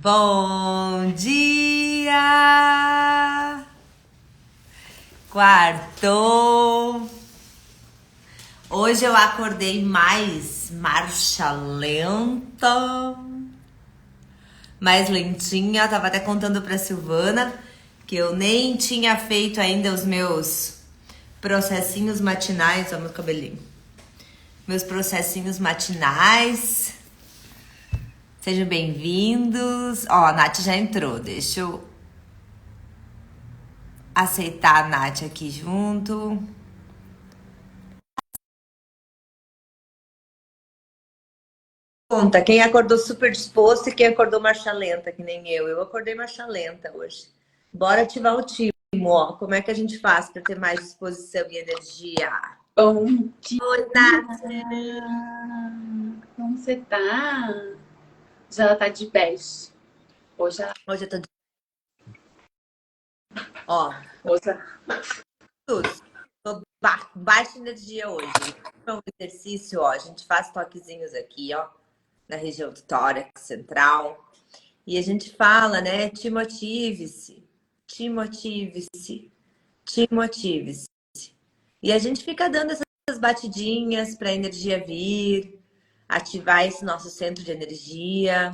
Bom dia! Quartou! Hoje eu acordei mais marcha lenta, mais lentinha. Tava até contando pra Silvana que eu nem tinha feito ainda os meus processinhos matinais. Ó, meu cabelinho. Meus processinhos matinais. Sejam bem-vindos. Ó, a Nath já entrou. Deixa eu aceitar a Nath aqui junto. Conta, quem acordou super disposto e quem acordou marcha lenta, que nem eu. Eu acordei marcha lenta hoje. Bora ativar o time, ó. Como é que a gente faz para ter mais disposição e energia? Bom dia! Oi, Nath! Como você tá? Já ela tá de bege. Hoje ela. Hoje eu tô... Ó, Hoje... tô baixa energia hoje. Então, o exercício, ó, a gente faz toquezinhos aqui, ó, na região do tórax central. E a gente fala, né? Te motive-se, te motive-se, te motive-se. E a gente fica dando essas batidinhas para a energia vir, ativar esse nosso centro de energia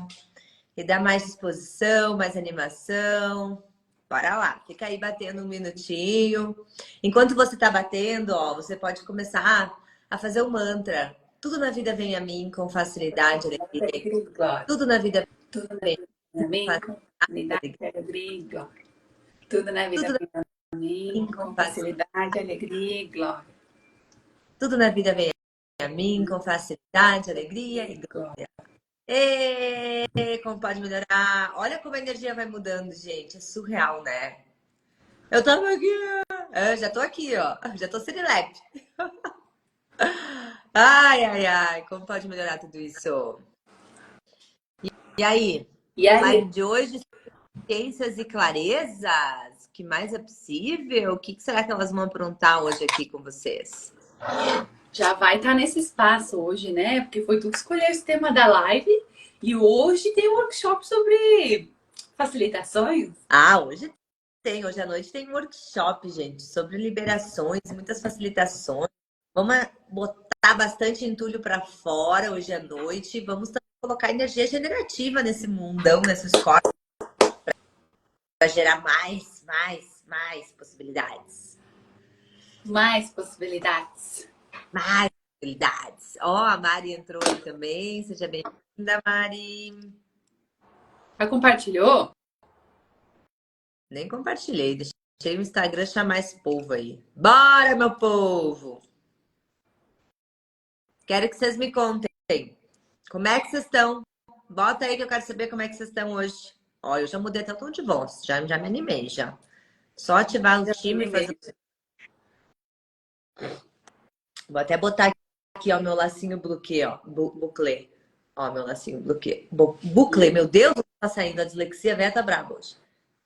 e dar mais disposição, mais animação. Bora lá, fica aí batendo um minutinho. Enquanto você está batendo, ó, você pode começar a fazer o mantra. Tudo na vida vem a mim com facilidade, alegria. Tudo na vida Tudo na vem vida com vem com facilidade, facilidade, alegria e glória. Tudo na vida tudo vem a mim vem com com facilidade. facilidade, alegria e glória. Tudo na vida vem a mim com facilidade, alegria e glória. Como pode melhorar? Olha como a energia vai mudando, gente. É surreal, né? Eu tava aqui. Eu já tô aqui, ó. Já tô serelepe. Ai, ai, ai. Como pode melhorar tudo isso? E aí? E aí? Live de hoje, ciências e clarezas? O que mais é possível? O que será que elas vão aprontar hoje aqui com vocês? Já vai estar nesse espaço hoje, né? Porque foi tu que escolheu esse tema da live. E hoje tem um workshop sobre facilitações. Ah, hoje tem. Hoje à noite tem um workshop, gente, sobre liberações, muitas facilitações. Vamos botar bastante entulho para fora hoje à noite. Vamos também colocar energia generativa nesse mundão, nesses corpos, para gerar mais possibilidades. Mais possibilidades. Mais possibilidades. Ó, a Mari entrou aí também. Seja bem-vinda, Mari. Já compartilhou? Nem compartilhei. Deixei o Instagram chamar esse povo aí. Bora, meu povo! Quero que vocês me contem. Como é que vocês estão? Bota aí que eu quero saber como é que vocês estão hoje. Ó, eu já mudei até o tom de voz. Já me animei, já. Só ativar o time e fazer... Vou até botar aqui, ó, meu lacinho buclê, ó. Buclê. Ó, meu lacinho buclê. Buclê, meu Deus, tá saindo. A dislexia velha tá brava hoje.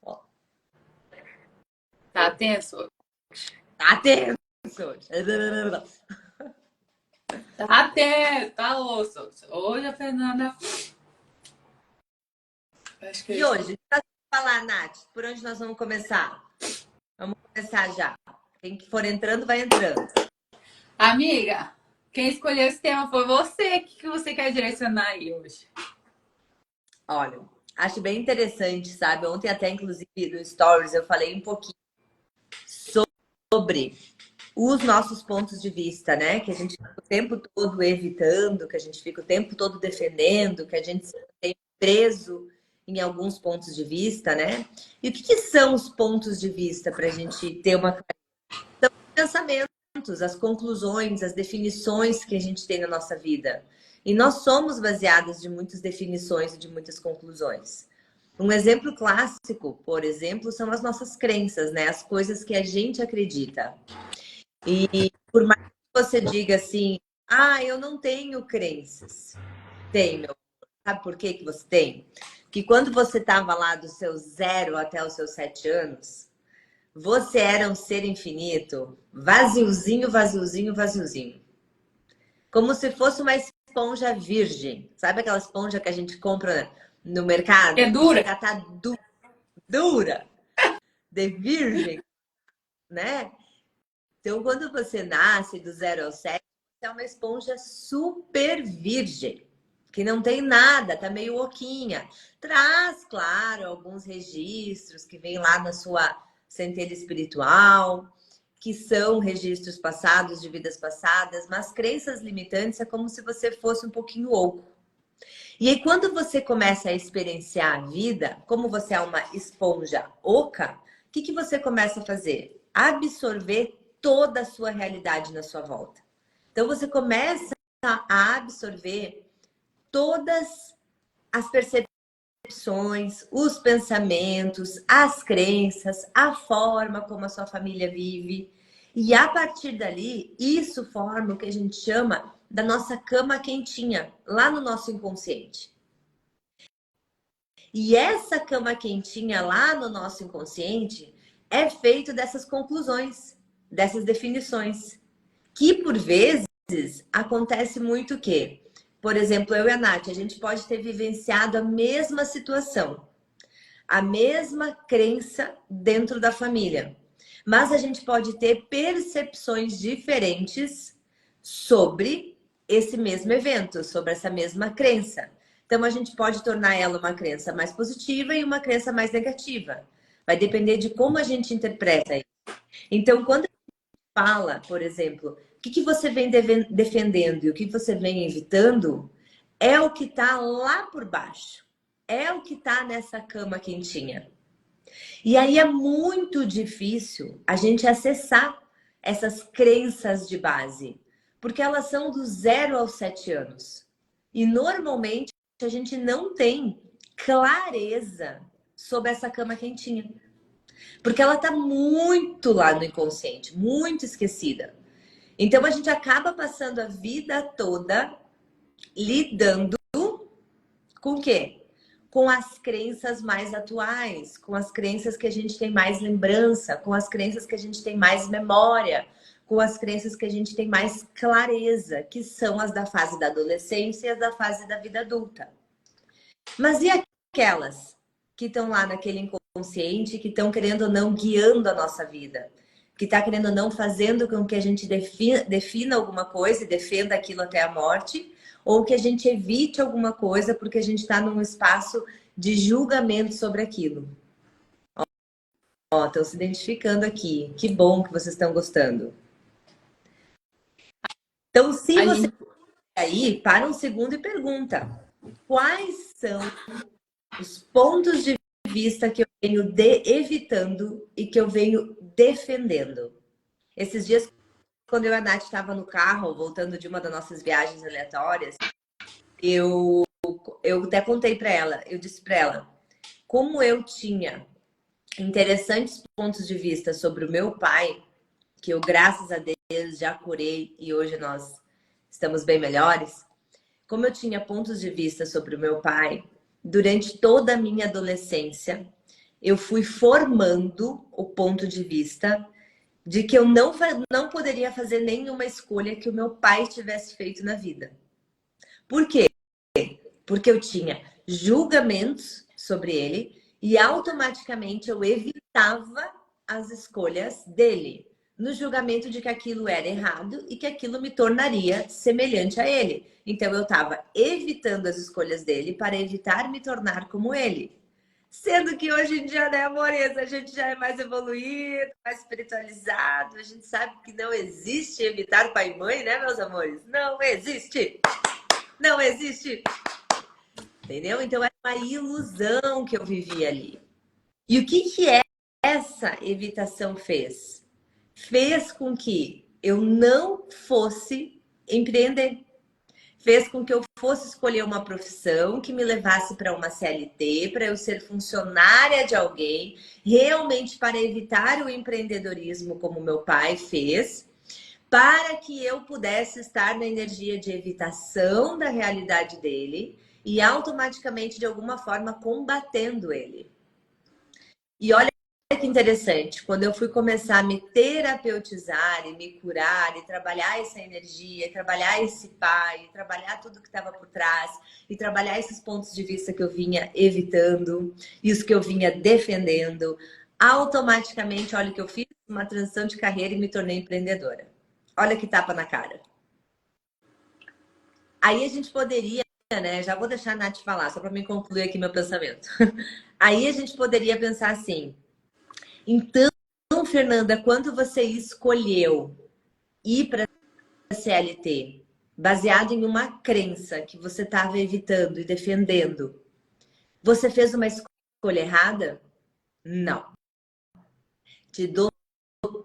Ó. Tá tenso? Tá tenso hoje. Tá tenso, tá osso. Hoje a Fernanda... Acho que E hoje, o que você vai falar, Nath? Por onde nós vamos começar? Vamos começar já. Quem que for entrando, vai entrando. Amiga, quem escolheu esse tema foi você. O que você quer direcionar aí hoje? Olha, acho bem interessante, sabe? Ontem até, inclusive, no Stories, eu falei um pouquinho sobre os nossos pontos de vista, né? Que a gente fica o tempo todo evitando, que a gente fica o tempo todo defendendo, que a gente se tem preso em alguns pontos de vista, né? E o que são os pontos de vista para a gente ter uma são os pensamentos, as conclusões, as definições que a gente tem na nossa vida. E nós somos baseados de muitas definições e de muitas conclusões. Um exemplo clássico, por exemplo, são as nossas crenças, né? As coisas que a gente acredita. E por mais que você diga assim, ah, eu não tenho crenças. Tem, meu. Sabe por que você tem? Que quando você estava lá do seu 0 até os seus 7 anos, você era um ser infinito, vaziozinho, vaziozinho, vaziozinho. Como se fosse uma esponja virgem. Sabe aquela esponja que a gente compra no mercado. É dura? Já tá dura, de virgem, né? Então, quando você nasce do 0 ao 7, você é uma esponja super virgem, que não tem nada, tá meio oquinha. Traz, claro, alguns registros que vem lá na sua centelha espiritual, que são registros passados, de vidas passadas, mas crenças limitantes é como se você fosse um pouquinho oco. E aí, quando você começa a experienciar a vida, como você é uma esponja oca, o que você começa a fazer? Absorver toda a sua realidade na sua volta. Então, você começa a absorver todas as percepções, os pensamentos, as crenças, a forma como a sua família vive. E a partir dali, isso forma o que a gente chama da nossa cama quentinha, lá no nosso inconsciente. E essa cama quentinha lá no nosso inconsciente é feito dessas conclusões, dessas definições. Que por vezes acontece muito que, por exemplo, eu e a Nath, a gente pode ter vivenciado a mesma situação, a mesma crença dentro da família, mas a gente pode ter percepções diferentes sobre esse mesmo evento, sobre essa mesma crença. Então, a gente pode tornar ela uma crença mais positiva e uma crença mais negativa. Vai depender de como a gente interpreta isso. Então, quando a gente fala, por exemplo, o que você vem defendendo e o que você vem evitando, é o que está lá por baixo. É o que está nessa cama quentinha. E aí é muito difícil a gente acessar essas crenças de base, porque elas são do 0 aos 7 anos. E normalmente a gente não tem clareza sobre essa cama quentinha, porque ela está muito lá no inconsciente, muito esquecida. Então a gente acaba passando a vida toda lidando com o quê? Com as crenças mais atuais, com as crenças que a gente tem mais lembrança, com as crenças que a gente tem mais memória, com as crenças que a gente tem mais clareza, que são as da fase da adolescência e as da fase da vida adulta. Mas e aquelas que estão lá naquele inconsciente, que estão querendo ou não guiando a nossa vida? Que está querendo ou não fazendo com que a gente defina alguma coisa e defenda aquilo até a morte, ou que a gente evite alguma coisa porque a gente está num espaço de julgamento sobre aquilo. Ó, estão se identificando aqui. Que bom que vocês estão gostando. Então, se você aí, para um segundo e pergunta: quais são os pontos de vista que eu venho evitando e que eu venho defendendo? Esses dias, quando eu e a Nath estava no carro, voltando de uma das nossas viagens aleatórias, eu até contei para ela, eu disse para ela, como eu tinha interessantes pontos de vista sobre o meu pai, que eu, graças a Deus, já curei e hoje nós estamos bem melhores. Como eu tinha pontos de vista sobre o meu pai, durante toda a minha adolescência, eu fui formando o ponto de vista de que eu não poderia fazer nenhuma escolha que o meu pai tivesse feito na vida. Por quê? Porque eu tinha julgamentos sobre ele e automaticamente eu evitava as escolhas dele, no julgamento de que aquilo era errado e que aquilo me tornaria semelhante a ele. Então eu estava evitando as escolhas dele para evitar me tornar como ele. Sendo que hoje em dia, né, amores, a gente já é mais evoluído, mais espiritualizado, a gente sabe que não existe evitar pai e mãe, né, meus amores? Não existe! Não existe! Entendeu? Então era uma ilusão que eu vivia ali. E o que essa evitação fez? Fez com que eu não fosse empreender. Fez com que eu fosse escolher uma profissão que me levasse para uma CLT, para eu ser funcionária de alguém, realmente para evitar o empreendedorismo, como meu pai fez, para que eu pudesse estar na energia de evitação da realidade dele e automaticamente, de alguma forma, combatendo ele. E olha que interessante, quando eu fui começar a me terapeutizar e me curar e trabalhar essa energia, e trabalhar esse pai, e trabalhar tudo que estava por trás, e trabalhar esses pontos de vista que eu vinha evitando e os que eu vinha defendendo, automaticamente, olha o que eu fiz, uma transição de carreira e me tornei empreendedora. Olha que tapa na cara. Aí a gente poderia, né? Já vou deixar a Nath falar, só para me concluir aqui meu pensamento. Aí a gente poderia pensar assim, então, Fernanda, quando você escolheu ir para a CLT, baseado em uma crença que você estava evitando e defendendo, você fez uma escolha errada? Não. Te dou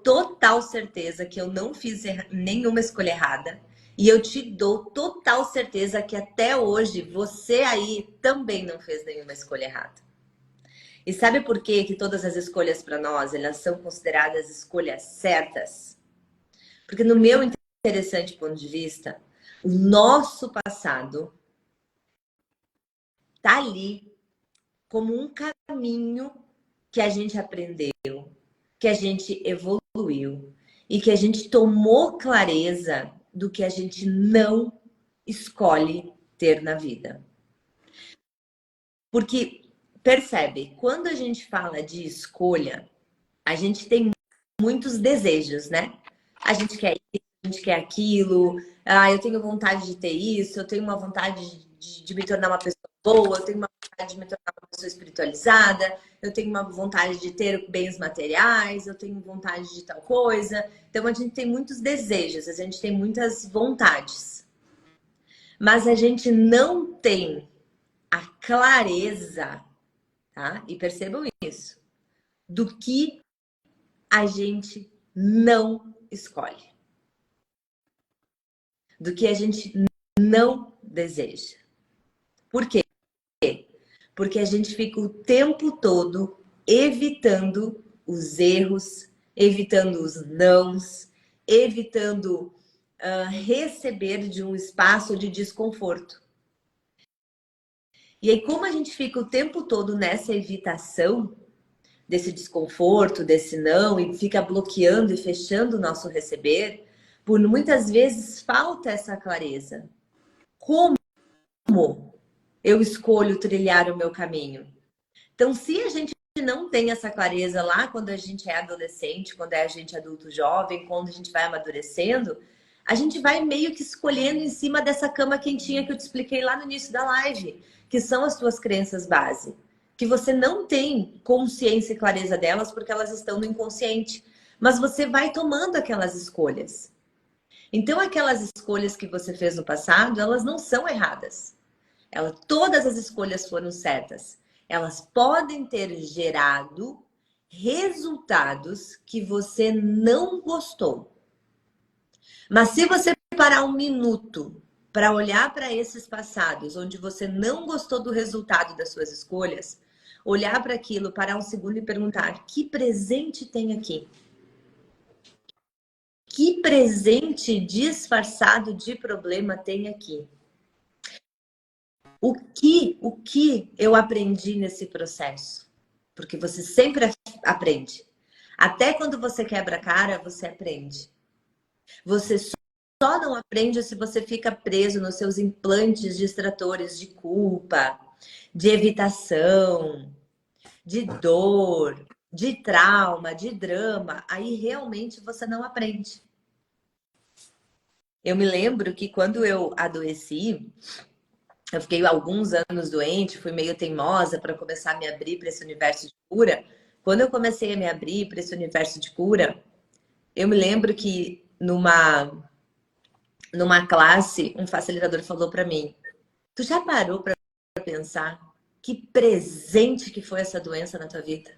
total certeza que eu não fiz nenhuma escolha errada. E eu te dou total certeza que até hoje você aí também não fez nenhuma escolha errada. E sabe por quê que todas as escolhas para nós, elas são consideradas escolhas certas? Porque no meu interessante ponto de vista, o nosso passado tá ali como um caminho que a gente aprendeu, que a gente evoluiu e que a gente tomou clareza do que a gente não escolhe ter na vida. Porque, percebe, quando a gente fala de escolha, a gente tem muitos desejos, né? A gente quer isso, a gente quer aquilo. Ah, eu tenho vontade de ter isso, eu tenho uma vontade de me tornar uma pessoa boa, eu tenho uma vontade de me tornar uma pessoa espiritualizada, eu tenho uma vontade de ter bens materiais, eu tenho vontade de tal coisa. Então a gente tem muitos desejos, a gente tem muitas vontades. Mas a gente não tem a clareza, tá? E percebam isso, do que a gente não escolhe, do que a gente não deseja. Por quê? Porque a gente fica o tempo todo evitando os erros, evitando os nãos, evitando receber de um espaço de desconforto. E aí, como a gente fica o tempo todo nessa evitação desse desconforto, desse não, e fica bloqueando e fechando o nosso receber, por muitas vezes falta essa clareza. Como eu escolho trilhar o meu caminho? Então, se a gente não tem essa clareza lá quando a gente é adolescente, quando a gente é adulto jovem, quando a gente vai amadurecendo, a gente vai meio que escolhendo em cima dessa cama quentinha que eu te expliquei lá no início da live, que são as tuas crenças base, que você não tem consciência e clareza delas porque elas estão no inconsciente, mas você vai tomando aquelas escolhas. Então, aquelas escolhas que você fez no passado, elas não são erradas. Todas as escolhas foram certas. Elas podem ter gerado resultados que você não gostou. Mas se você parar um minuto para olhar para esses passados, onde você não gostou do resultado das suas escolhas, olhar para aquilo, parar um segundo e perguntar: que presente tem aqui? Que presente disfarçado de problema tem aqui? O que eu aprendi nesse processo? Porque você sempre aprende. Até quando você quebra a cara, você aprende. Você só não aprende se você fica preso nos seus implantes distratores de culpa, de evitação, de dor, de trauma, de drama. Aí realmente você não aprende. Eu me lembro que quando eu adoeci, eu fiquei alguns anos doente, fui meio teimosa para começar a me abrir para esse universo de cura. Quando eu comecei a me abrir para esse universo de cura, eu me lembro que numa classe, um facilitador falou para mim: tu já parou para pensar que presente que foi essa doença na tua vida?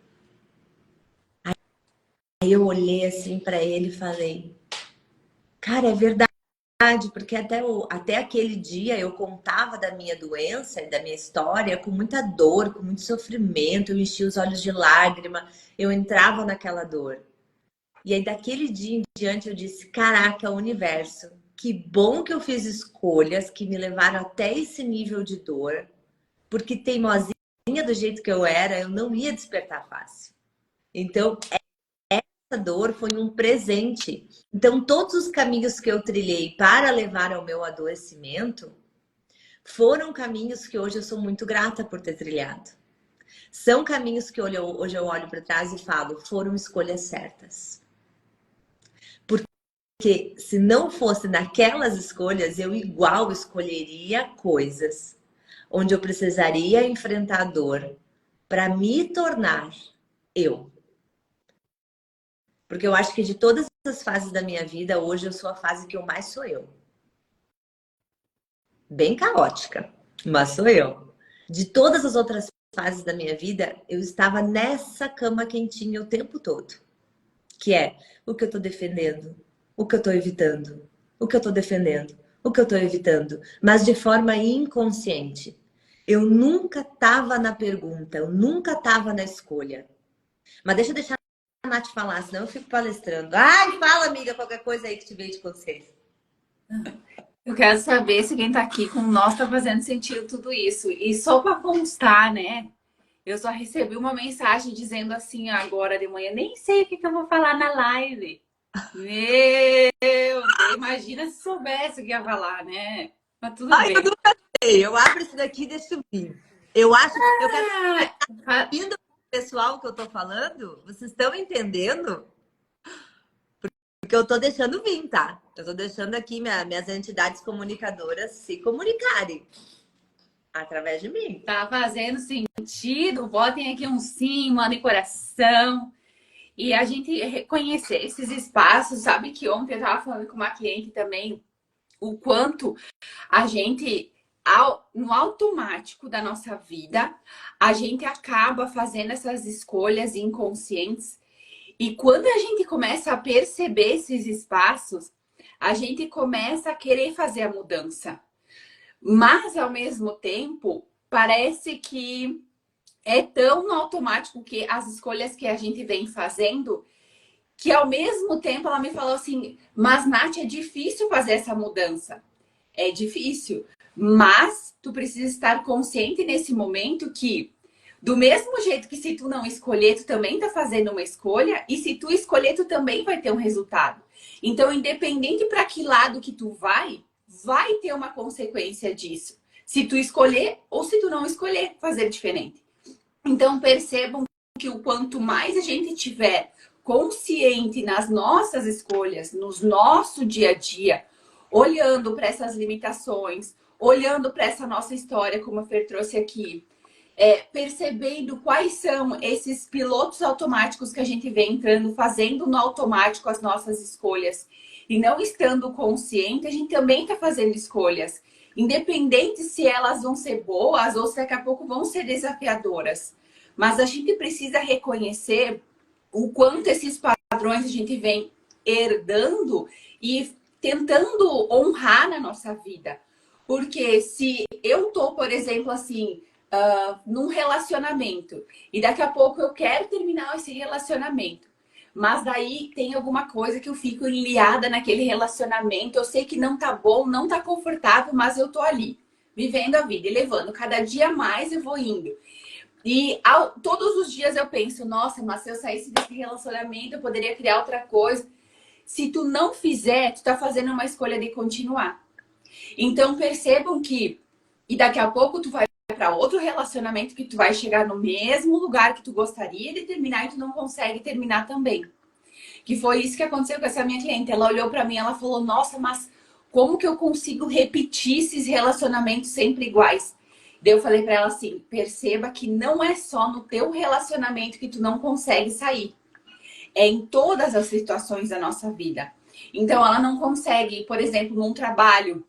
Aí eu olhei assim para ele e falei: cara, é verdade. Porque até aquele dia eu contava da minha doença e da minha história com muita dor, com muito sofrimento, eu enchia os olhos de lágrima, eu entrava naquela dor. E aí daquele dia em diante eu disse: caraca, universo, que bom que eu fiz escolhas que me levaram até esse nível de dor, porque teimosinha do jeito que eu era, eu não ia despertar fácil. Então, essa dor foi um presente. Então, todos os caminhos que eu trilhei para levar ao meu adoecimento foram caminhos que hoje eu sou muito grata por ter trilhado. São caminhos que hoje eu olho para trás e falo, foram escolhas certas. Porque se não fosse naquelas escolhas, eu igual escolheria coisas onde eu precisaria enfrentar a dor para me tornar eu. Porque eu acho que de todas as fases da minha vida, hoje eu sou a fase que eu mais sou eu. Bem caótica, mas sou eu. De todas as outras fases da minha vida, eu estava nessa cama quentinha o tempo todo. Que é o que eu tô defendendo, o que eu tô evitando, o que eu tô defendendo, o que eu tô evitando, mas de forma inconsciente. Eu nunca tava na pergunta, eu nunca tava na escolha. Mas deixa eu deixar a Nath falar, senão eu fico palestrando. Ai, fala, amiga, qualquer coisa aí que te veio de conselho. Eu quero saber se quem tá aqui com nós tá fazendo sentido tudo isso. E só para constar, né? Eu só recebi uma mensagem dizendo assim agora de manhã, nem sei o que eu vou falar na live. Meu Deus, imagina se soubesse o que ia falar, né? Mas tudo Ai, eu bem. nunca sei. Eu abro isso daqui e deixo subir. Eu acho, eu quero Ah, ouvindo o pessoal que eu tô falando, vocês estão entendendo? Porque eu tô deixando vir, tá? Eu tô deixando aqui minhas entidades comunicadoras se comunicarem através de mim. tá fazendo sentido? Botem aqui um sim, mandem coração. E a gente reconhecer esses espaços, sabe que ontem eu tava falando com uma cliente também, o quanto a gente, no automático da nossa vida, a gente acaba fazendo essas escolhas inconscientes. E quando a gente começa a perceber esses espaços, a gente começa a querer fazer a mudança. Mas, ao mesmo tempo, parece que é tão no automático que as escolhas que a gente vem fazendo, que ao mesmo tempo ela me falou assim, mas Nath, é difícil fazer essa mudança. É difícil, mas tu precisa estar consciente nesse momento que do mesmo jeito que se tu não escolher, tu também tá fazendo uma escolha, e se tu escolher, tu também vai ter um resultado. Então, independente para que lado que tu vai ter uma consequência disso. Se tu escolher ou se tu não escolher fazer diferente. Então, percebam que o quanto mais a gente tiver consciente nas nossas escolhas, no nosso dia a dia, olhando para essas limitações, olhando para essa nossa história, como a Fer trouxe aqui, percebendo quais são esses pilotos automáticos que a gente vem entrando, fazendo no automático as nossas escolhas. E não estando consciente, a gente também está fazendo escolhas. Independente se elas vão ser boas ou se daqui a pouco vão ser desafiadoras. Mas a gente precisa reconhecer o quanto esses padrões a gente vem herdando e tentando honrar na nossa vida. Porque se eu tô, por exemplo, assim, num relacionamento e daqui a pouco eu quero terminar esse relacionamento, mas daí tem alguma coisa que eu fico enliada naquele relacionamento, eu sei que não tá bom, não tá confortável, mas eu tô ali, vivendo a vida e levando. Cada dia mais eu vou indo. E todos os dias eu penso, nossa, mas se eu saísse desse relacionamento, eu poderia criar outra coisa. Se tu não fizer, tu tá fazendo uma escolha de continuar. Então percebam que, e daqui a pouco tu vai para outro relacionamento que tu vai chegar no mesmo lugar que tu gostaria de terminar e tu não consegue terminar também. Que foi isso que aconteceu com essa minha cliente. Ela olhou para mim e ela falou, nossa, mas como que eu consigo repetir esses relacionamentos sempre iguais? Daí eu falei para ela assim, perceba que não é só no teu relacionamento que tu não consegue sair. É em todas as situações da nossa vida. Então ela não consegue, por exemplo, num trabalho,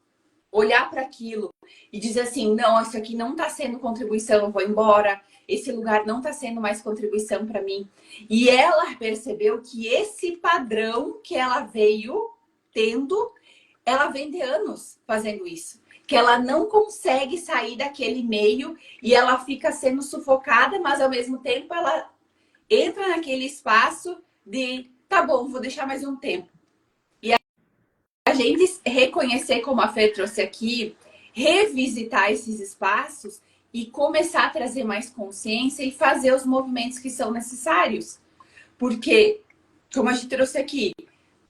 olhar para aquilo e dizer assim, não, isso aqui não está sendo contribuição, eu vou embora. Esse lugar não está sendo mais contribuição para mim. E ela percebeu que esse padrão que ela veio tendo, ela vem de anos fazendo isso. Que ela não consegue sair daquele meio e ela fica sendo sufocada, mas ao mesmo tempo ela entra naquele espaço de, tá bom, vou deixar mais um tempo. E a gente reconhecer, como a Fê trouxe aqui, revisitar esses espaços e começar a trazer mais consciência e fazer os movimentos que são necessários. Porque, como a gente trouxe aqui,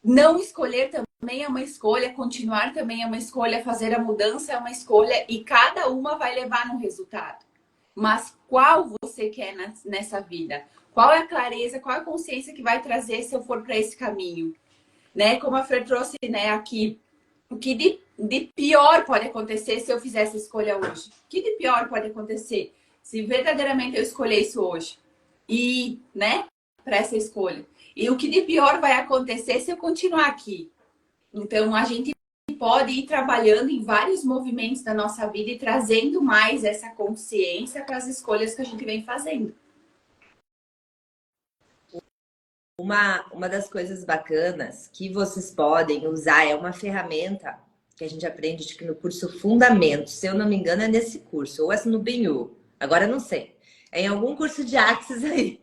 não escolher também é uma escolha, continuar também é uma escolha, fazer a mudança é uma escolha e cada uma vai levar no resultado. Mas qual você quer nessa vida? Qual é a clareza, qual é a consciência que vai trazer se eu for para esse caminho? Né? Como a Fer trouxe, né, aqui, o que de pior pode acontecer se eu fizer essa escolha hoje? O que de pior pode acontecer se verdadeiramente eu escolher isso hoje? E, né, para essa escolha. E o que de pior vai acontecer se eu continuar aqui? Então, a gente pode ir trabalhando em vários movimentos da nossa vida e trazendo mais essa consciência para as escolhas que a gente vem fazendo. Uma das coisas bacanas que vocês podem usar é uma ferramenta que a gente aprende acho que no curso Fundamentos. Se eu não me engano, é nesse curso, ou é no BNU. Agora eu não sei. É em algum curso de Axis aí.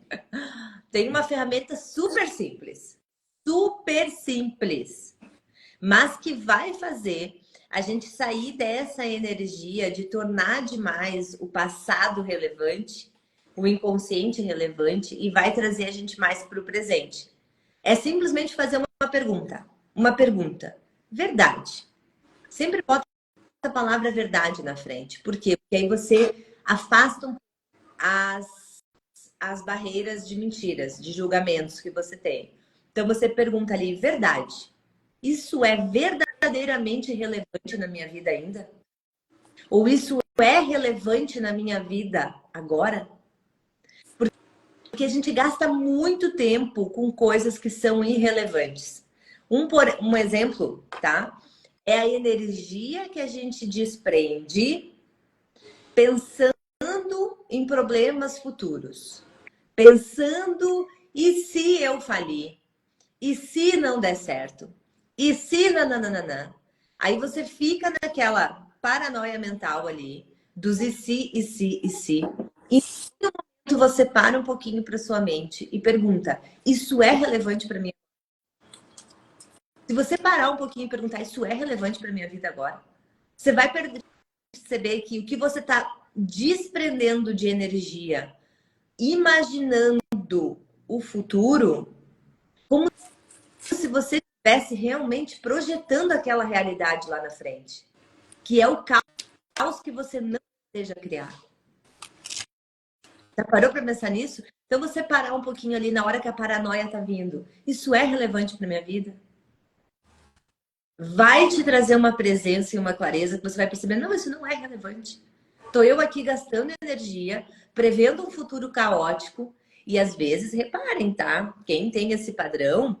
Tem uma ferramenta super simples, mas que vai fazer a gente sair dessa energia de tornar demais o passado relevante, o inconsciente relevante, e vai trazer a gente mais para o presente. É simplesmente fazer uma pergunta. Uma pergunta. Verdade. Sempre bota a palavra verdade na frente. Por quê? Porque aí você afasta as barreiras de mentiras, de julgamentos que você tem. Então você pergunta ali, verdade. Isso é verdadeiramente relevante na minha vida ainda? Ou isso é relevante na minha vida agora? Porque a gente gasta muito tempo com coisas que são irrelevantes. Um exemplo, tá? É a energia que a gente desprende pensando em problemas futuros. Pensando, e se eu falir? E se não der certo? E se nananana? Aí você fica naquela paranoia mental ali, dos e se, e se, e se. E no momento você para um pouquinho para sua mente e pergunta, isso é relevante para mim? Se você parar um pouquinho e perguntar, isso é relevante para minha vida agora? Você vai perceber que o que você está desprendendo de energia, imaginando o futuro, como se você estivesse realmente projetando aquela realidade lá na frente, que é o caos que você não deseja criar. Já parou para pensar nisso? Então você parar um pouquinho ali na hora que a paranoia tá vindo. Isso é relevante para minha vida? Vai te trazer uma presença e uma clareza que você vai perceber, não, isso não é relevante. Tô eu aqui gastando energia, prevendo um futuro caótico e às vezes, reparem, tá? Quem tem esse padrão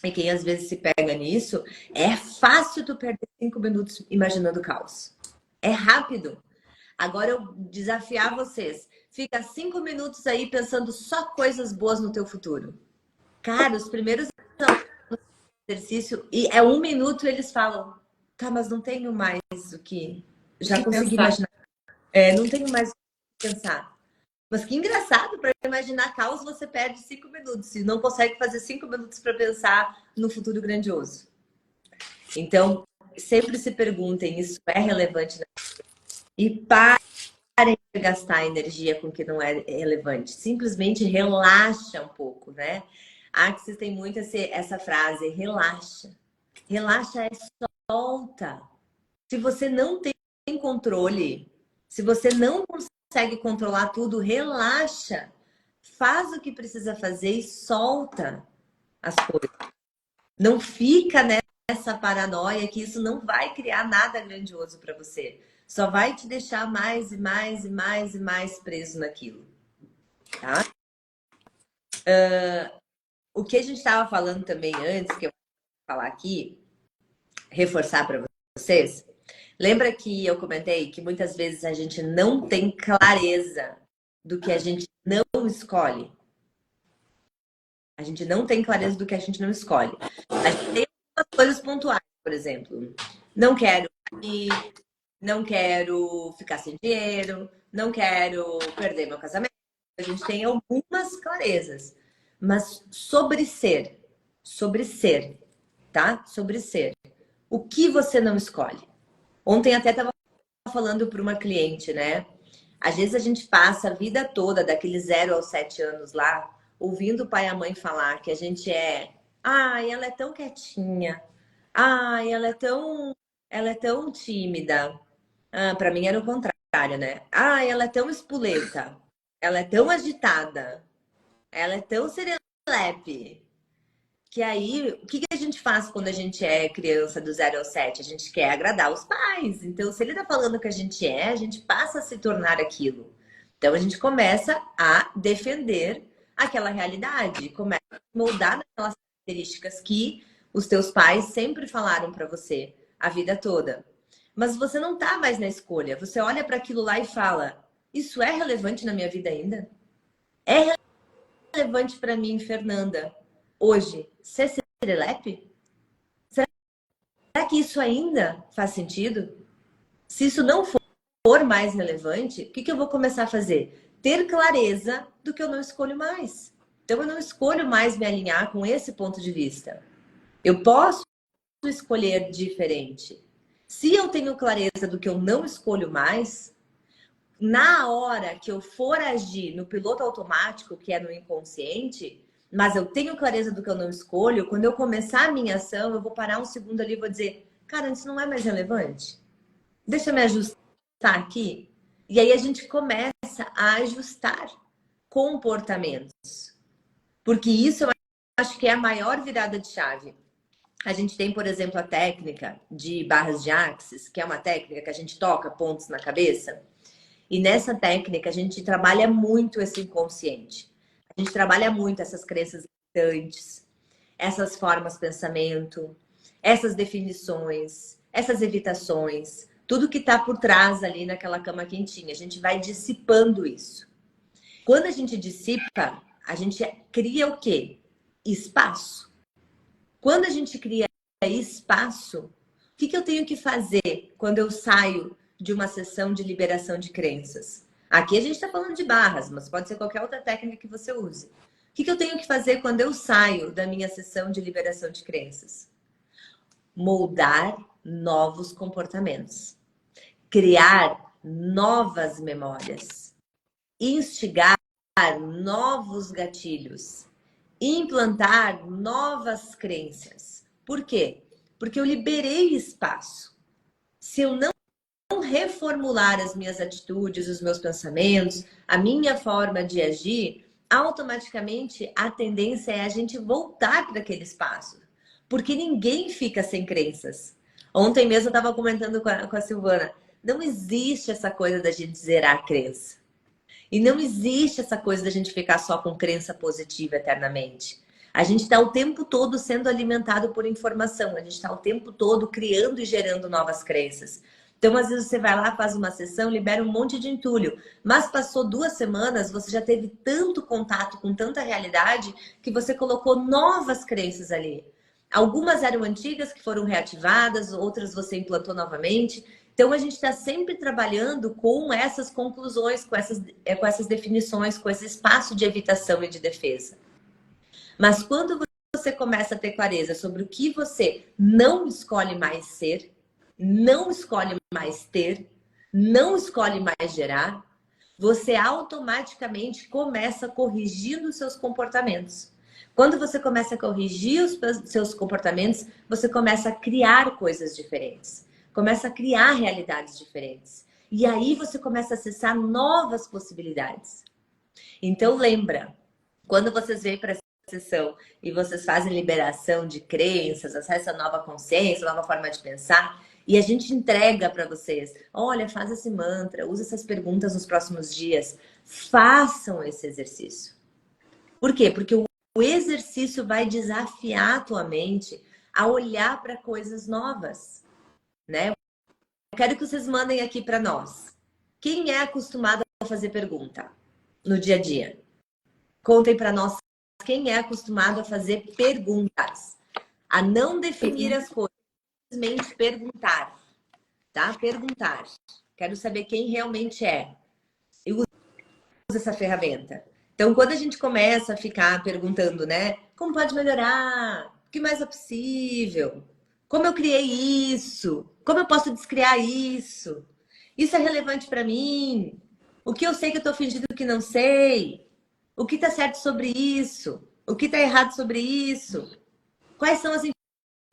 e quem às vezes se pega nisso, é fácil tu perder 5 minutos imaginando caos. É rápido. Agora eu desafiar vocês. Fica 5 minutos aí pensando só coisas boas no teu futuro. Cara, os primeiros exercício, e é 1 minuto eles falam, tá, mas não tenho mais o que... Já consegui imaginar. Não tenho mais o que pensar. Mas que engraçado, para imaginar caos você perde 5 minutos e não consegue fazer 5 minutos para pensar no futuro grandioso. Então, sempre se perguntem, isso é relevante? E parem de gastar energia com o que não é relevante. Simplesmente relaxa um pouco, né? A Axis tem muito essa frase, relaxa. Relaxa é solta. Se você não tem controle, se você não consegue controlar tudo, relaxa. Faz o que precisa fazer e solta as coisas. Não fica nessa paranoia que isso não vai criar nada grandioso para você. Só vai te deixar mais e mais e mais e mais preso naquilo. Tá? O que a gente estava falando também antes, que eu vou falar aqui, reforçar para vocês. Lembra que eu comentei que muitas vezes a gente não tem clareza do que a gente não escolhe? A gente não tem clareza do que a gente não escolhe. A gente tem algumas coisas pontuais, por exemplo. Não quero ir, não quero ficar sem dinheiro, não quero perder meu casamento. A gente tem algumas clarezas. Mas sobre ser, tá? Sobre ser. O que você não escolhe? Ontem até estava falando para uma cliente, né? Às vezes a gente passa a vida toda, daqueles 0 aos 7 anos lá, ouvindo o pai e a mãe falar que a gente é, ai, ela é tão quietinha, ai, ela é tão tímida. Ah, para mim era o contrário, né? Ah, ela é tão espoleta, ela é tão agitada, ela é tão serelepe. Que aí, o que que a gente faz quando a gente é criança do 0 ao 7? A gente quer agradar os pais. Então, se ele tá falando que a gente é, a gente passa a se tornar aquilo. Então, a gente começa a defender aquela realidade, começa a moldar aquelas características que os teus pais sempre falaram para você a vida toda. Mas você não tá mais na escolha. Você olha para aquilo lá e fala: isso é relevante na minha vida ainda? É relevante para mim, Fernanda, hoje, ser serelepe? Será que isso ainda faz sentido? Se isso não for mais relevante, o que que eu vou começar a fazer? Ter clareza do que eu não escolho mais. Então, eu não escolho mais me alinhar com esse ponto de vista. Eu posso escolher diferente. Se eu tenho clareza do que eu não escolho mais, na hora que eu for agir no piloto automático, que é no inconsciente, mas eu tenho clareza do que eu não escolho, quando eu começar a minha ação, eu vou parar um segundo ali e vou dizer, cara, isso não é mais relevante? Deixa eu me ajustar aqui. E aí a gente começa a ajustar comportamentos. Porque isso eu acho que é a maior virada de chave. A gente tem, por exemplo, a técnica de barras de axis, que é uma técnica que a gente toca pontos na cabeça. E nessa técnica a gente trabalha muito esse inconsciente. A gente trabalha muito essas crenças limitantes, essas formas de pensamento, essas definições, essas evitações, tudo que está por trás ali naquela cama quentinha. A gente vai dissipando isso. Quando a gente dissipa, a gente cria o quê? Espaço. Quando a gente cria espaço, o que eu tenho que fazer quando eu saio de uma sessão de liberação de crenças? Aqui a gente está falando de barras, mas pode ser qualquer outra técnica que você use. O que eu tenho que fazer quando eu saio da minha sessão de liberação de crenças? Moldar novos comportamentos, criar novas memórias, instigar novos gatilhos, implantar novas crenças. Por quê? Porque eu liberei espaço. Se eu não reformular as minhas atitudes, os meus pensamentos, a minha forma de agir, automaticamente a tendência é a gente voltar para aquele espaço. Porque ninguém fica sem crenças. Ontem mesmo eu estava comentando com a Silvana, não existe essa coisa da gente zerar a crença. E não existe essa coisa da gente ficar só com crença positiva eternamente. A gente está o tempo todo sendo alimentado por informação. A gente está o tempo todo criando e gerando novas crenças. Então, às vezes, você vai lá, faz uma sessão, libera um monte de entulho. Mas passou 2 semanas, você já teve tanto contato com tanta realidade que você colocou novas crenças ali. Algumas eram antigas, que foram reativadas, outras você implantou novamente. Então, a gente está sempre trabalhando com essas conclusões, com essas definições, com esse espaço de evitação e de defesa. Mas quando você começa a ter clareza sobre o que você não escolhe mais ser, não escolhe mais ter, não escolhe mais gerar, você automaticamente começa corrigindo os seus comportamentos. Quando você começa a corrigir os seus comportamentos, você começa a criar coisas diferentes. Começa a criar realidades diferentes. E aí você começa a acessar novas possibilidades. Então lembra, quando vocês vêm para essa sessão e vocês fazem liberação de crenças, acessam nova consciência, nova forma de pensar, e a gente entrega para vocês, olha, faz esse mantra, usa essas perguntas nos próximos dias, façam esse exercício. Por quê? Porque o exercício vai desafiar a tua mente a olhar para coisas novas, né? Eu quero que vocês mandem aqui para nós. Quem é acostumado a fazer pergunta no dia a dia? Contem para nós quem é acostumado a fazer perguntas, a não definir as coisas, simplesmente perguntar, tá? Perguntar. Quero saber quem realmente é. Eu uso essa ferramenta. Então, quando a gente começa a ficar perguntando, né? Como pode melhorar? O que mais é possível? Como eu criei isso? Como eu posso descriar isso? Isso é relevante para mim? O que eu sei que eu estou fingindo que não sei? O que está certo sobre isso? O que está errado sobre isso? Quais são as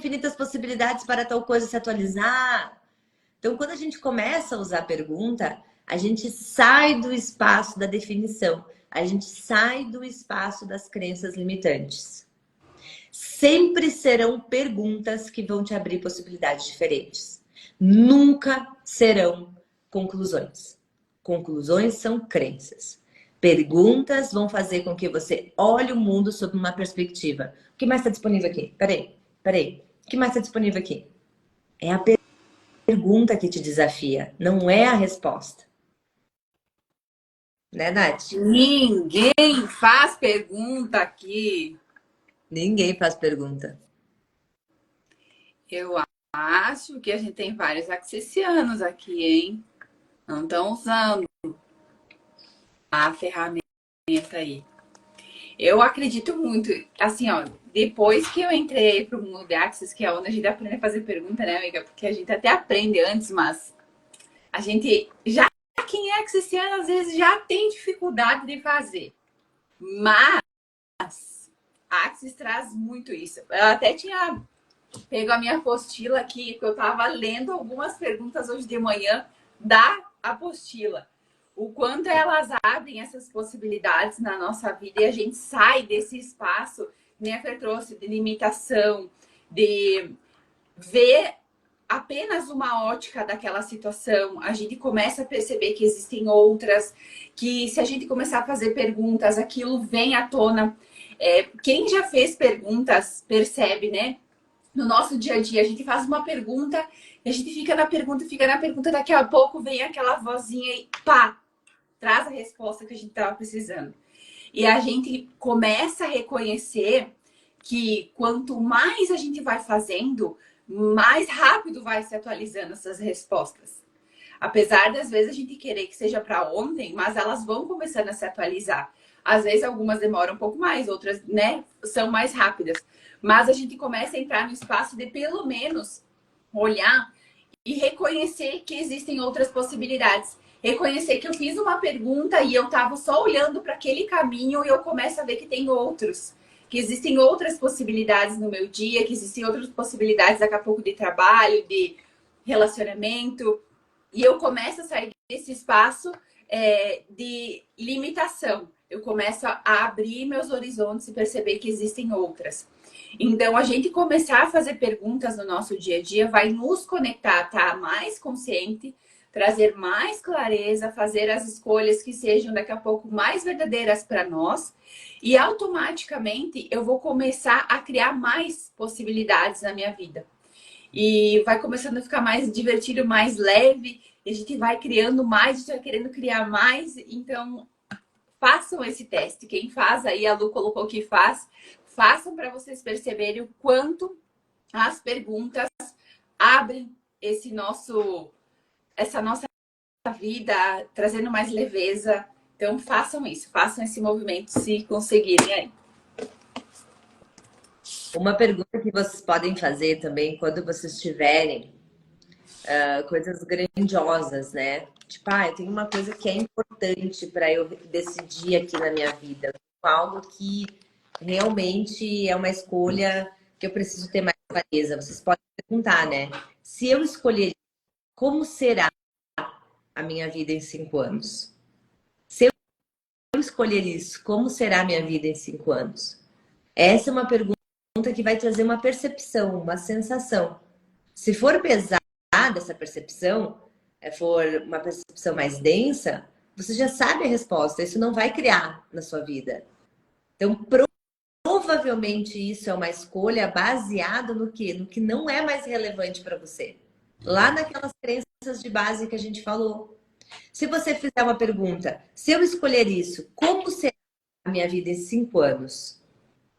infinitas possibilidades para tal coisa se atualizar? Então, quando a gente começa a usar a pergunta, a gente sai do espaço da definição, a gente sai do espaço das crenças limitantes. Sempre serão perguntas que vão te abrir possibilidades diferentes. Nunca serão conclusões. Conclusões são crenças. Perguntas vão fazer com que você olhe o mundo sob uma perspectiva. O que mais está disponível aqui? Peraí. O que mais está disponível aqui? É a pergunta que te desafia, não é a resposta. Né, Nath? Ninguém faz pergunta aqui. Ninguém faz pergunta. Eu acho que a gente tem vários accessianos aqui, hein? Não estão usando a ferramenta aí. Eu acredito muito, assim, ó, depois que eu entrei para o mundo de Access, que é onde a gente aprende a fazer pergunta, né, amiga? Porque a gente até aprende antes, mas a gente já, quem é accessiano, às vezes já tem dificuldade de fazer. Mas a Access traz muito isso. Eu até tinha pego a minha apostila aqui, que eu estava lendo algumas perguntas hoje de manhã da apostila. O quanto elas abrem essas possibilidades na nossa vida e a gente sai desse espaço, né, que eu trouxe, de limitação, de ver apenas uma ótica daquela situação. A gente começa a perceber que existem outras, que se a gente começar a fazer perguntas, aquilo vem à tona. Quem já fez perguntas percebe, né? No nosso dia a dia, a gente faz uma pergunta e a gente fica na pergunta, daqui a pouco vem aquela vozinha e pá, traz a resposta que a gente estava precisando. E a gente começa a reconhecer que quanto mais a gente vai fazendo, mais rápido vai se atualizando essas respostas. Apesar das vezes a gente querer que seja para ontem, mas elas vão começando a se atualizar. Às vezes algumas demoram um pouco mais, outras, né, são mais rápidas. Mas a gente começa a entrar no espaço de pelo menos olhar e reconhecer que existem outras possibilidades. Reconhecer que eu fiz uma pergunta e eu estava só olhando para aquele caminho e eu começo a ver que tem outros. Que existem outras possibilidades no meu dia, que existem outras possibilidades daqui a pouco de trabalho, de relacionamento. E eu começo a sair desse espaço de limitação. Eu começo a abrir meus horizontes e perceber que existem outras. Então, a gente começar a fazer perguntas no nosso dia a dia vai nos conectar a estar mais consciente, trazer mais clareza, fazer as escolhas que sejam daqui a pouco mais verdadeiras para nós. E automaticamente eu vou começar a criar mais possibilidades na minha vida. E vai começando a ficar mais divertido, mais leve. E a gente vai criando mais, a gente vai querendo criar mais. Então, façam esse teste. Quem faz aí, a Lu colocou que faz. Façam para vocês perceberem o quanto as perguntas abrem essa nossa vida, trazendo mais leveza. Então, façam isso. Façam esse movimento se conseguirem aí. Uma pergunta que vocês podem fazer também quando vocês tiverem coisas grandiosas, né? Tipo, eu tenho uma coisa que é importante para eu decidir aqui na minha vida. Algo que realmente é uma escolha que eu preciso ter mais clareza. Vocês podem perguntar, né? Se eu escolher, como será a minha vida em 5 anos? Se eu escolher isso, como será a minha vida em 5 anos? Essa é uma pergunta que vai trazer uma percepção, uma sensação. Se for pesada essa percepção, for uma percepção mais densa, você já sabe a resposta. Isso não vai criar na sua vida. Então, provavelmente isso é uma escolha baseada no quê? No que não é mais relevante para você. Lá naquelas crenças de base que a gente falou. Se você fizer uma pergunta, se eu escolher isso, como será a minha vida em 5 anos?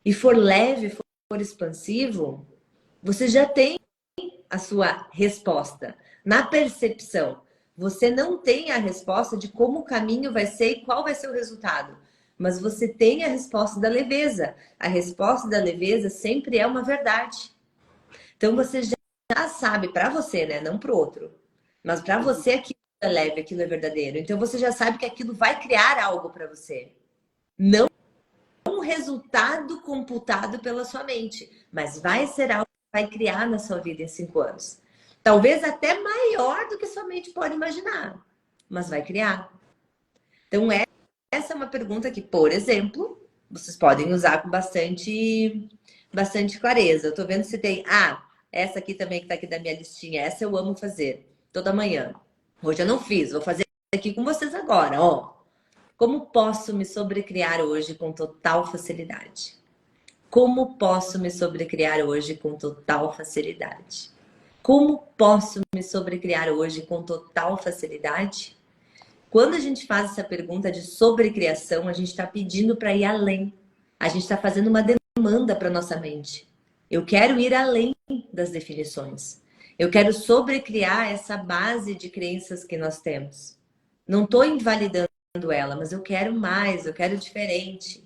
E for leve, for expansivo, você já tem a sua resposta. Na percepção, você não tem a resposta de como o caminho vai ser e qual vai ser o resultado. Mas você tem a resposta da leveza. A resposta da leveza sempre é uma verdade. Então você já sabe, para você, né? Não para o outro. Mas para você aquilo é leve, aquilo é verdadeiro. Então você já sabe que aquilo vai criar algo para você. Não resultado computado pela sua mente, mas vai ser algo que vai criar na sua vida em 5 anos. Talvez até maior do que sua mente pode imaginar, mas vai criar. Então, essa é uma pergunta que, por exemplo, vocês podem usar com bastante clareza. Eu tô vendo se tem... essa aqui também que tá aqui da minha listinha. Essa eu amo fazer toda manhã. Hoje eu não fiz, vou fazer aqui com vocês agora, ó. Como posso me sobrecriar hoje com total facilidade? Como posso me sobrecriar hoje com total facilidade? Como posso me sobrecriar hoje com total facilidade? Quando a gente faz essa pergunta de sobrecriação, a gente está pedindo para ir além. A gente está fazendo uma demanda para nossa mente. Eu quero ir além das definições. Eu quero sobrecriar essa base de crenças que nós temos. Não estou invalidando ela, mas eu quero mais, eu quero diferente.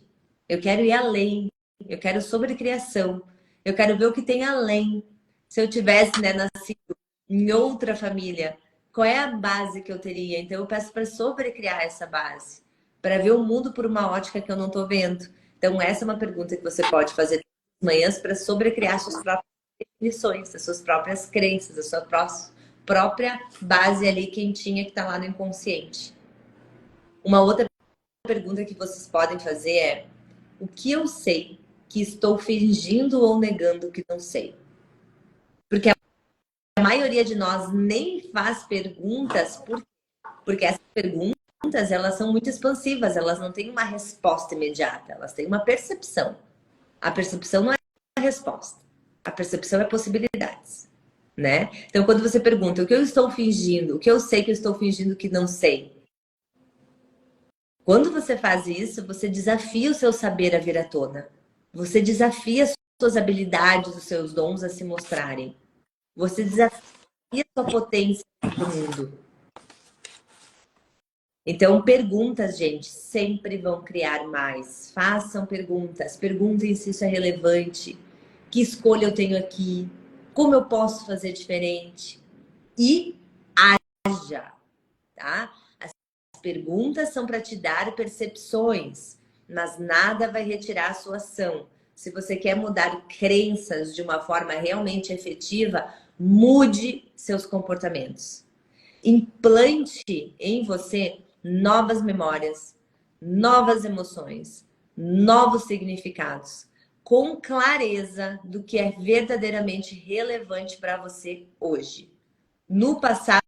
Eu quero ir além. Eu quero sobrecriação. Eu quero ver o que tem além. Se eu tivesse, né, nascido em outra família, qual é a base que eu teria? Então eu peço para sobrecriar essa base, para ver o mundo por uma ótica que eu não estou vendo. Então essa é uma pergunta que você pode fazer todas as manhãs para sobrecriar suas próprias definições, as suas próprias crenças, a sua própria base ali quentinha que está lá no inconsciente. Uma outra pergunta que vocês podem fazer é: o que eu sei que estou fingindo ou negando que não sei? Porque a maioria de nós nem faz perguntas porque essas perguntas elas são muito expansivas, elas não têm uma resposta imediata, elas têm uma percepção. A percepção não é a resposta, a percepção é possibilidades, né? Então, quando você pergunta o que eu estou fingindo, o que eu sei que eu estou fingindo que não sei, quando você faz isso, você desafia o seu saber a vir à tona. Você desafia as suas habilidades, os seus dons a se mostrarem. Você desafia a sua potência no mundo. Então, perguntas, gente, sempre vão criar mais. Façam perguntas. Perguntem se isso é relevante. Que escolha eu tenho aqui? Como eu posso fazer diferente? E haja, tá? As perguntas são para te dar percepções, mas nada vai retirar a sua ação. Se você quer mudar crenças de uma forma realmente efetiva, mude seus comportamentos. Implante em você novas memórias, novas emoções, novos significados, com clareza do que é verdadeiramente relevante para você hoje. No passado,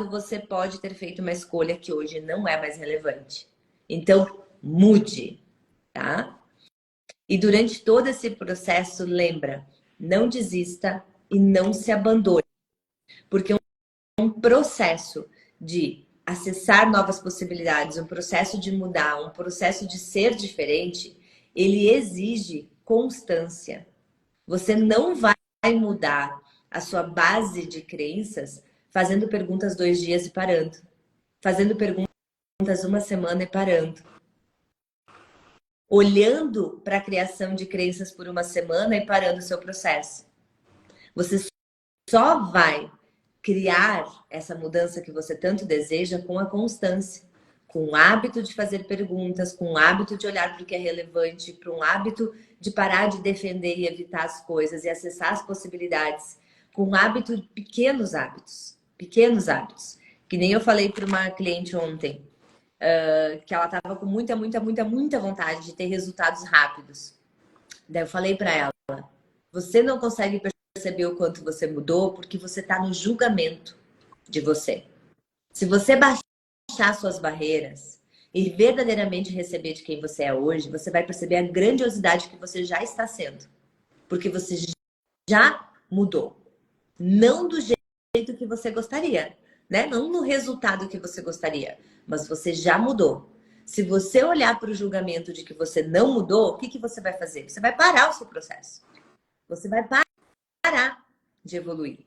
você pode ter feito uma escolha que hoje não é mais relevante. Então, mude, tá? E durante todo esse processo, lembra, não desista e não se abandone. Porque um processo de acessar novas possibilidades, um processo de mudar, um processo de ser diferente, ele exige constância. Você não vai mudar a sua base de crenças fazendo perguntas 2 dias e parando. Fazendo perguntas 1 semana e parando. Olhando para a criação de crenças por 1 semana e parando o seu processo. Você só vai criar essa mudança que você tanto deseja com a constância, com o hábito de fazer perguntas, com o hábito de olhar para o que é relevante, para um hábito de parar de defender e evitar as coisas e acessar as possibilidades, com o hábito de pequenos hábitos, que nem eu falei para uma cliente ontem, que ela estava com muita vontade de ter resultados rápidos. Daí eu falei para ela: você não consegue perceber o quanto você mudou porque você está no julgamento de você. Se você baixar suas barreiras e verdadeiramente receber de quem você é hoje, você vai perceber a grandiosidade que você já está sendo. Porque você já mudou. Não do jeito que você gostaria, né? Não no resultado que você gostaria, mas você já mudou. Se você olhar para o julgamento de que você não mudou, o que você vai fazer? Você vai parar o seu processo. Você vai parar de evoluir.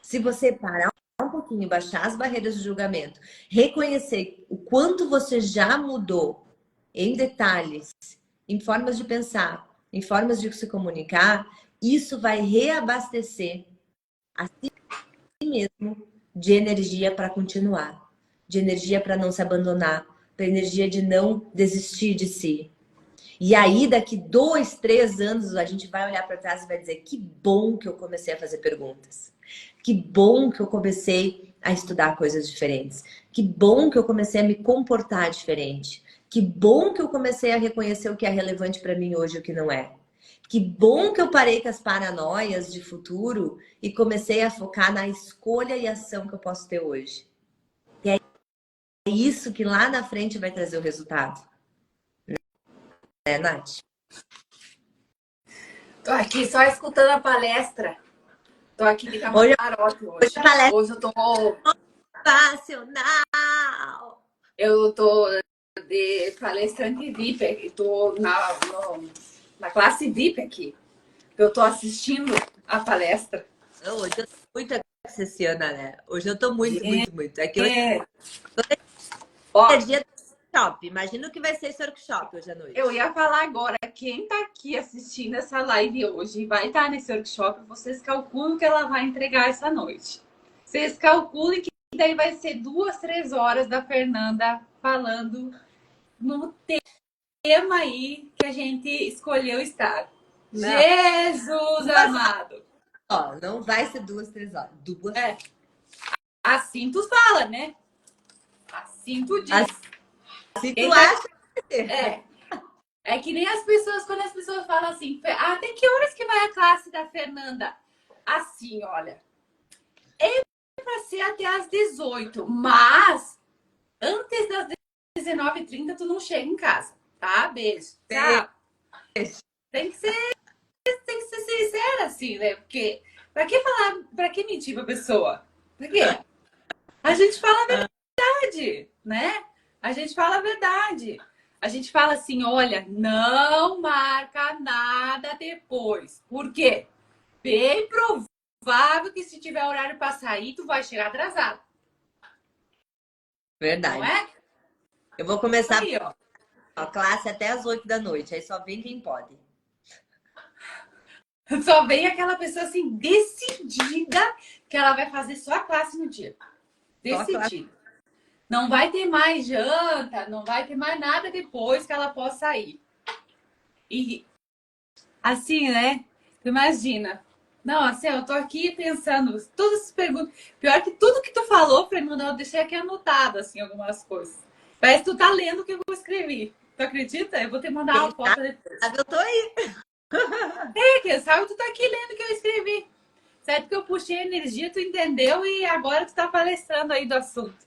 Se você parar um pouquinho, baixar as barreiras de julgamento, reconhecer o quanto você já mudou em detalhes, em formas de pensar, em formas de se comunicar, isso vai reabastecer a si mesmo de energia para continuar, de energia para não se abandonar, para energia de não desistir de si. E aí, daqui 2, 3 anos, a gente vai olhar para trás e vai dizer que bom que eu comecei a fazer perguntas. Que bom que eu comecei a estudar coisas diferentes. Que bom que eu comecei a me comportar diferente. Que bom que eu comecei a reconhecer o que é relevante para mim hoje e o que não é. Que bom que eu parei com as paranoias de futuro e comecei a focar na escolha e ação que eu posso ter hoje. E é isso que lá na frente vai trazer o resultado. Né, Nath? Tô aqui só escutando a palestra. Tô aqui de Hoje camarote a palestra Hoje eu tô motivacional. Eu tô de palestrante VIP, tô na classe VIP aqui. Eu tô assistindo a palestra. Hoje eu tô muito obsessiona, né? Hoje eu tô muito, muito, muito. É que hoje É, ó, é dia do workshop. Imagina o que vai ser esse workshop hoje à noite. eu ia falar agora, quem tá aqui assistindo essa live hoje e vai estar nesse workshop, vocês calculam que ela vai entregar essa noite. Vocês calculem que daí vai ser 2, 3 horas da Fernanda falando no tema aí que a gente escolheu estar. Não. Jesus amado! Ó, não vai ser 2, 3 horas. 2. É. Assim tu fala, né? Assim tu diz. Assim tu acha que vai ser. É. É que nem as pessoas, quando as pessoas falam assim, até que horas que vai a classe da Fernanda? Assim, olha. É pra ser até às 18, mas antes das 19h30 tu não chega em casa, tá? Beijo. Tchau. Tem que ser sincera, assim, né? Porque pra que falar, pra que mentir pra pessoa? Pra quê? A gente fala a verdade, né? A gente fala a verdade. A gente fala assim, olha, não marca nada depois. Por quê? Bem provável que se tiver horário para sair, tu vai chegar atrasado. Verdade. Não é? Eu vou começar Aí, ó. a classe até às 8 da noite. Aí só vem quem pode. Só vem aquela pessoa assim, decidida que ela vai fazer só a classe no dia. Decidida. Não vai ter mais janta, não vai ter mais nada depois que ela possa sair. E assim, né? Imagina. Não, assim, eu tô aqui pensando, todas as perguntas. Pior que tudo que tu falou, Fernanda, eu deixei aqui anotado, assim, algumas coisas. Parece que tu tá lendo o que eu escrevi. Tu acredita? Eu vou te mandar uma foto depois. Eu tô aí. Quem sabe tu tá aqui lendo o que eu escrevi. Certo que eu puxei a energia, tu entendeu e agora tu tá palestrando aí do assunto.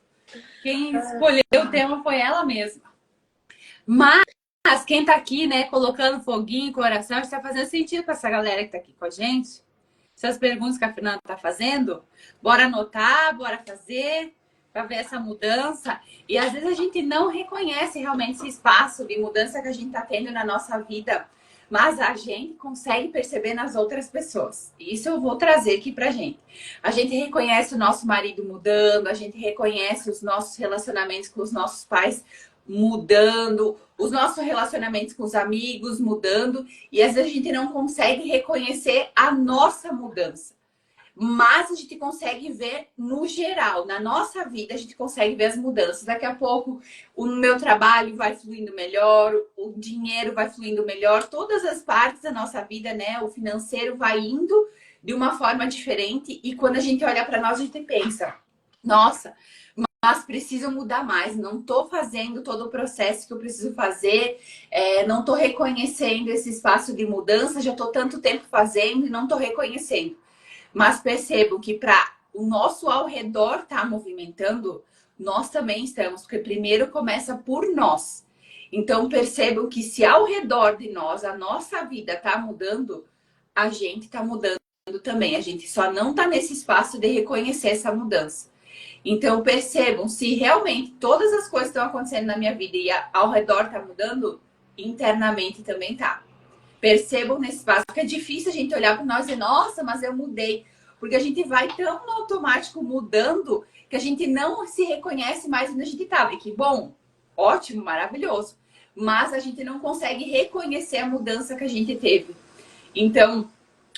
Quem escolheu o tema foi ela mesma. Mas quem tá aqui, né, colocando foguinho, coração, está fazendo sentido para essa galera que tá aqui com a gente. Essas perguntas que a Fernanda tá fazendo, bora anotar, bora fazer, para ver essa mudança. E às vezes a gente não reconhece realmente esse espaço de mudança que a gente tá tendo na nossa vida, mas a gente consegue perceber nas outras pessoas. E isso eu vou trazer aqui pra gente. A gente reconhece o nosso marido mudando, a gente reconhece os nossos relacionamentos com os nossos pais mudando, os nossos relacionamentos com os amigos mudando, e às vezes a gente não consegue reconhecer a nossa mudança. Mas a gente consegue ver no geral, na nossa vida, a gente consegue ver as mudanças. Daqui a pouco o meu trabalho vai fluindo melhor, o dinheiro vai fluindo melhor, todas as partes da nossa vida, né? O financeiro vai indo de uma forma diferente. E quando a gente olha para nós, a gente pensa, nossa, mas preciso mudar mais. Não estou fazendo todo o processo que eu preciso fazer, não estou reconhecendo esse espaço de mudança, já estou tanto tempo fazendo e não estou reconhecendo. Mas percebo que para o nosso ao redor estar movimentando, nós também estamos, porque primeiro começa por nós. Então percebo que se ao redor de nós a nossa vida está mudando, a gente está mudando também. A gente só não está nesse espaço de reconhecer essa mudança. Então percebam, se realmente todas as coisas estão acontecendo na minha vida e ao redor está mudando, internamente também tá. Percebam nesse espaço que é difícil a gente olhar para nós e dizer, nossa, mas eu mudei. Porque a gente vai tão no automático mudando que a gente não se reconhece mais onde a gente estava. E que bom, ótimo, maravilhoso. Mas a gente não consegue reconhecer a mudança que a gente teve. Então,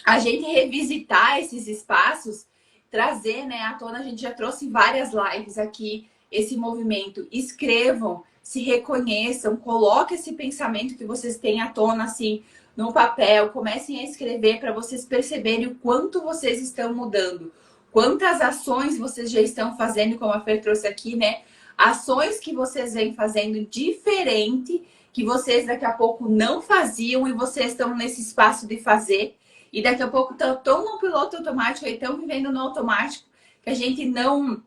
a gente revisitar esses espaços, trazer, né, à tona, a gente já trouxe várias lives aqui, esse movimento. Escrevam se reconheçam, coloquem esse pensamento que vocês têm à tona, assim, no papel, comecem a escrever para vocês perceberem o quanto vocês estão mudando, quantas ações vocês já estão fazendo, como a Fer trouxe aqui, né? Ações que vocês vêm fazendo diferente, que vocês daqui a pouco não faziam e vocês estão nesse espaço de fazer. E daqui a pouco estão no piloto automático e estão vivendo no automático, que a gente não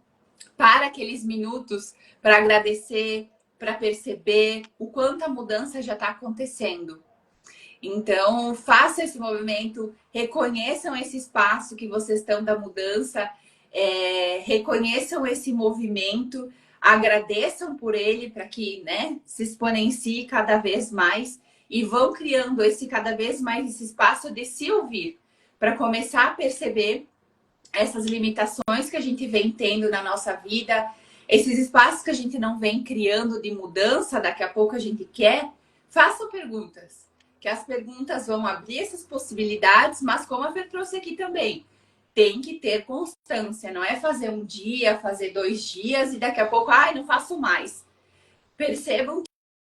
para aqueles minutos para agradecer, para perceber o quanto a mudança já está acontecendo. Então, faça esse movimento, reconheçam esse espaço que vocês estão da mudança, reconheçam esse movimento, agradeçam por ele para que, né, se exponencie cada vez mais e vão criando esse cada vez mais esse espaço de se ouvir, para começar a perceber essas limitações que a gente vem tendo na nossa vida, esses espaços que a gente não vem criando de mudança, daqui a pouco a gente quer. Façam perguntas, que as perguntas vão abrir essas possibilidades, mas como a Fer trouxe aqui também, tem que ter constância, não é fazer um dia, fazer 2 dias e daqui a pouco, ai, não faço mais. Percebam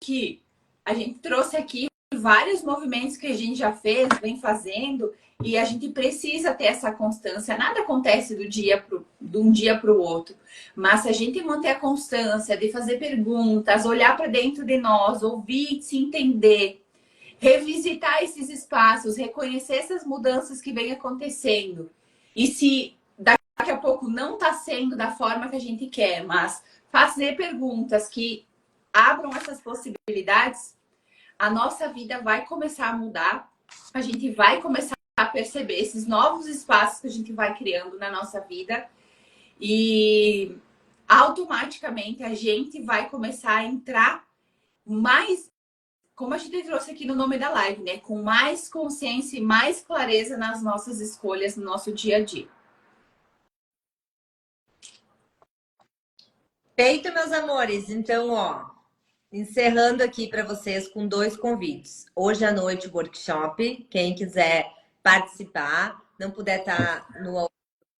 que a gente trouxe aqui vários movimentos que a gente já fez, vem fazendo, e a gente precisa ter essa constância. Nada acontece de um dia para o outro. Mas se a gente manter a constância de fazer perguntas, olhar para dentro de nós, ouvir, se entender, revisitar esses espaços, reconhecer essas mudanças que vêm acontecendo. E se daqui a pouco não está sendo da forma que a gente quer, mas fazer perguntas que abram essas possibilidades, a nossa vida vai começar a mudar, a gente vai começar a perceber esses novos espaços que a gente vai criando na nossa vida e automaticamente a gente vai começar a entrar mais, como a gente trouxe aqui no nome da live, né? Com mais consciência e mais clareza nas nossas escolhas no nosso dia a dia. Feito, meus amores. Então, ó, encerrando aqui para vocês com 2 convites. Hoje à noite, o workshop. Quem quiser participar, não puder estar no ao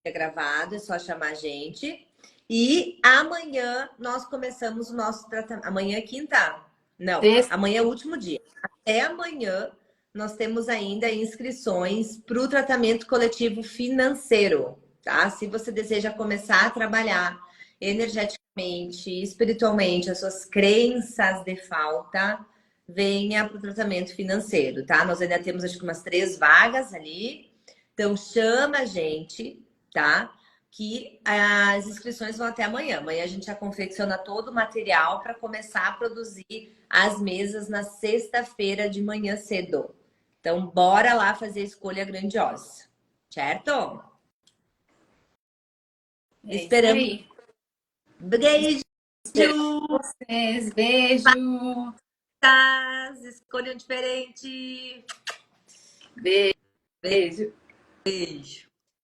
vivo gravado, é só chamar a gente. E amanhã nós começamos o nosso tratamento. Amanhã é quinta? Não, amanhã é o último dia. Até amanhã nós temos ainda inscrições para o tratamento coletivo financeiro, tá? Se você deseja começar a trabalhar energeticamente, espiritualmente, as suas crenças de falta, venha para o tratamento financeiro, tá? Nós ainda temos acho que umas 3 vagas ali. Então chama a gente, tá? Que as inscrições vão até amanhã. Amanhã a gente já confecciona todo o material para começar a produzir as mesas na sexta-feira de manhã cedo. Então, bora lá fazer a escolha grandiosa, certo? Esperamos. Beijo! Vocês, beijo! Escolham diferente! Beijo! Beijo!